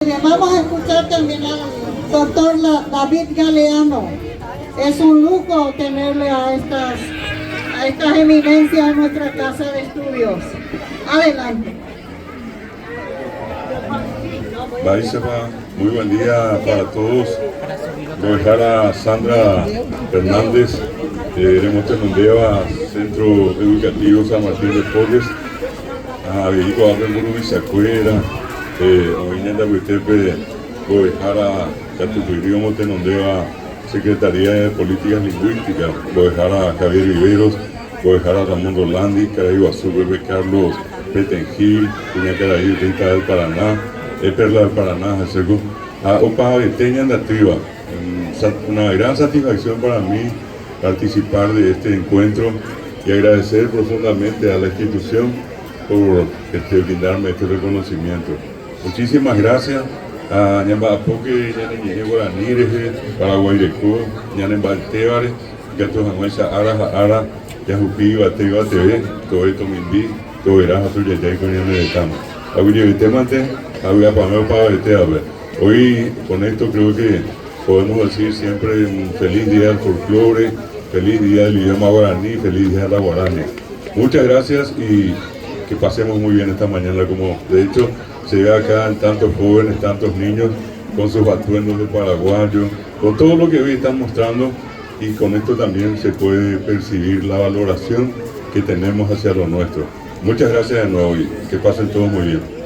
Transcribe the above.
Vamos a escuchar también al doctor David Galeano. Es un lujo tenerle a estas eminencias en nuestra casa de estudios. Adelante. Baisema, muy buen día para todos. Voy a dejar a Sandra Fernández, Remotenondeva, Centro Educativo San Martín de Porres, a Vico Abel Bisacuera, Oinenda Buitepe, voy a dejar a Catupirio Motenondeva, Secretaría de Políticas Lingüísticas, voy a dejar a Javier Riveros, voy a dejar a Ramón Rolandi, Caraíguazú, Bebe Carlos Petengil, Puñacaraí, Rita del Paraná, Perla del Paraná, a Opa Beteña Andatriba. Una gran satisfacción para mí participar de este encuentro y agradecer profundamente a la institución por brindarme este reconocimiento. Muchísimas gracias a Ñamba Apoque, Ñane Guaraní, Paraguayreco, Ñane Baltevare, Gato Jamuesa, Ara, Yajupi, Bateva TV, todo esto Mindí, todo era a su yayay con Ñane de Tama. Hoy con esto creo que podemos decir siempre un feliz día del folclore, feliz día del idioma guaraní, feliz día de la guaraní. Muchas gracias y que pasemos muy bien esta mañana, como de hecho se ve acá tantos jóvenes, tantos niños con sus atuendos de paraguayo, con todo lo que hoy están mostrando, y con esto también se puede percibir la valoración que tenemos hacia lo nuestro. Muchas gracias de nuevo y que pasen todos muy bien.